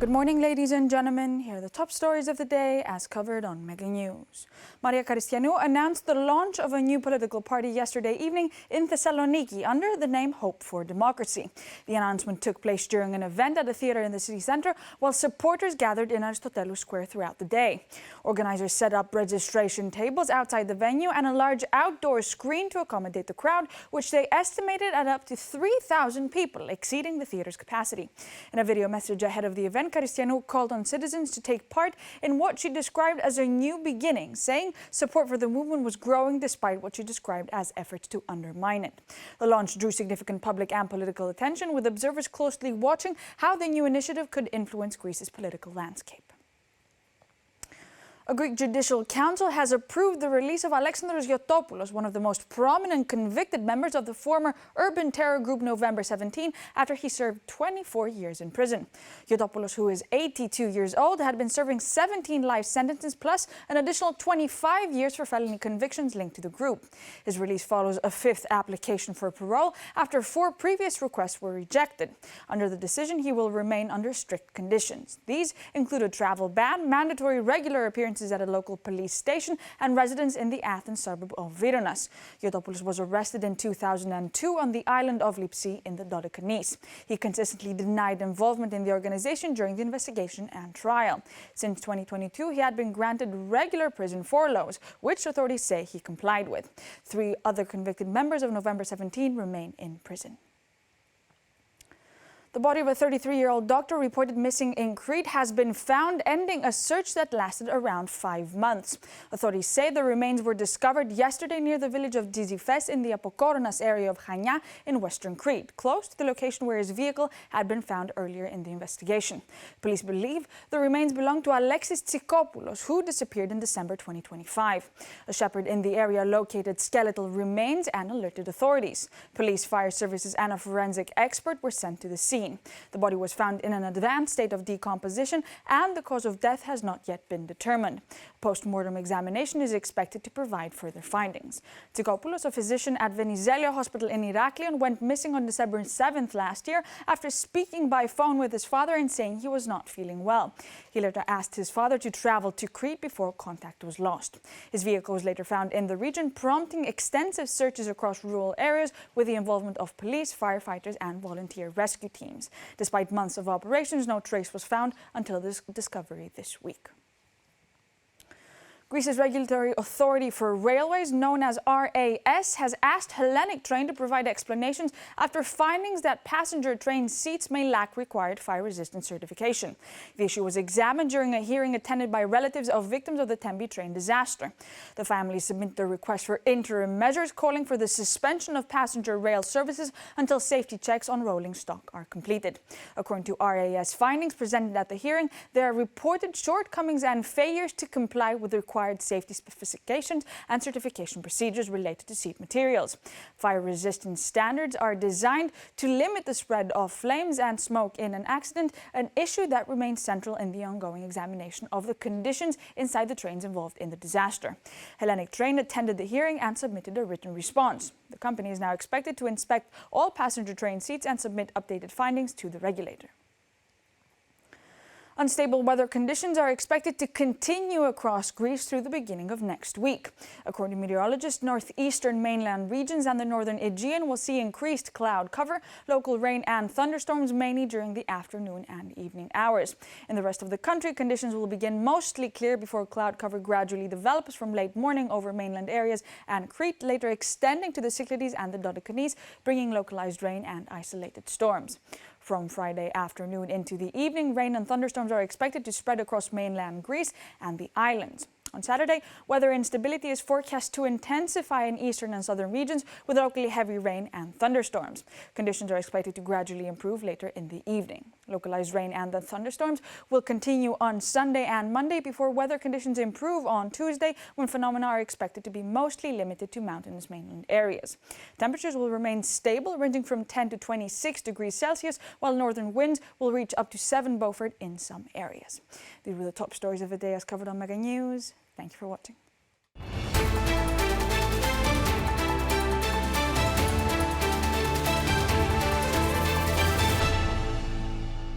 Good morning, ladies and gentlemen. Here are the top stories of the day as covered on Mega News. Maria Christianou announced the launch of a new political party yesterday evening in Thessaloniki under the name Hope for Democracy. The announcement took place during an event at a theater in the city center while supporters gathered in Aristotelou Square throughout the day. Organizers set up registration tables outside the venue and a large outdoor screen to accommodate the crowd, which they estimated at up to 3,000 people, exceeding the theater's capacity. In a video message ahead of the event, Christianou called on citizens to take part in what she described as a new beginning, saying support for the movement was growing despite what she described as efforts to undermine it. The launch drew significant public and political attention, with observers closely watching how the new initiative could influence Greece's political landscape. A Greek judicial council has approved the release of Alexandros Giotopoulos, one of the most prominent convicted members of the former urban terror group November 17, after he served 24 years in prison. Giotopoulos, who is 82 years old, had been serving 17 life sentences plus an additional 25 years for felony convictions linked to the group. His release follows a fifth application for parole after 4 previous requests were rejected. Under the decision, he will remain under strict conditions. These include a travel ban, mandatory regular appearances at a local police station, and residence in the Athens suburb of Vironas. Giotopoulos was arrested in 2002 on the island of Lipsi in the Dodecanese. He consistently denied involvement in the organization during the investigation and trial. Since 2022, he had been granted regular prison furloughs, which authorities say he complied with. 3 other convicted members of November 17 remain in prison. The body of a 33-year-old doctor reported missing in Crete has been found, ending a search that lasted around 5 months. Authorities say the remains were discovered yesterday near the village of Dizifes in the Apokoronas area of Chania in western Crete, close to the location where his vehicle had been found earlier in the investigation. Police believe the remains belong to Alexis Tsikopoulos, who disappeared in December 2025. A shepherd in the area located skeletal remains and alerted authorities. Police, fire services, and a forensic expert were sent to the scene. The body was found in an advanced state of decomposition, and the cause of death has not yet been determined. Post-mortem examination is expected to provide further findings. Tsikopoulos, a physician at Venizelia Hospital in Heraklion, went missing on December 7th last year after speaking by phone with his father and saying he was not feeling well. He later asked his father to travel to Crete before contact was lost. His vehicle was later found in the region, prompting extensive searches across rural areas with the involvement of police, firefighters, and volunteer rescue teams. Despite months of operations, no trace was found until this discovery this week. Greece's regulatory authority for railways, known as RAS, has asked Hellenic Train to provide explanations after findings that passenger train seats may lack required fire-resistant certification. The issue was examined during a hearing attended by relatives of victims of the Tembi train disaster. The families submitted a request for interim measures, calling for the suspension of passenger rail services until safety checks on rolling stock are completed. According to RAS findings presented at the hearing, there are reported shortcomings and failures to comply with the required safety specifications and certification procedures related to seat materials. Fire resistance standards are designed to limit the spread of flames and smoke in an accident, an issue that remains central in the ongoing examination of the conditions inside the trains involved in the disaster. Hellenic Train attended the hearing and submitted a written response. The company is now expected to inspect all passenger train seats and submit updated findings to the regulator. Unstable weather conditions are expected to continue across Greece through the beginning of next week. According to meteorologists, northeastern mainland regions and the northern Aegean will see increased cloud cover, local rain and thunderstorms mainly during the afternoon and evening hours. In the rest of the country, conditions will begin mostly clear before cloud cover gradually develops from late morning over mainland areas and Crete, later extending to the Cyclades and the Dodecanese, bringing localized rain and isolated storms. From Friday afternoon into the evening, rain and thunderstorms are expected to spread across mainland Greece and the islands. On Saturday, weather instability is forecast to intensify in eastern and southern regions with locally heavy rain and thunderstorms. Conditions are expected to gradually improve later in the evening. Localized rain and the thunderstorms will continue on Sunday and Monday before weather conditions improve on Tuesday, when phenomena are expected to be mostly limited to mountainous mainland areas. Temperatures will remain stable, ranging from 10 to 26 degrees Celsius, while northern winds will reach up to 7 Beaufort in some areas. These were the top stories of the day as covered on Mega News. Thank you for watching.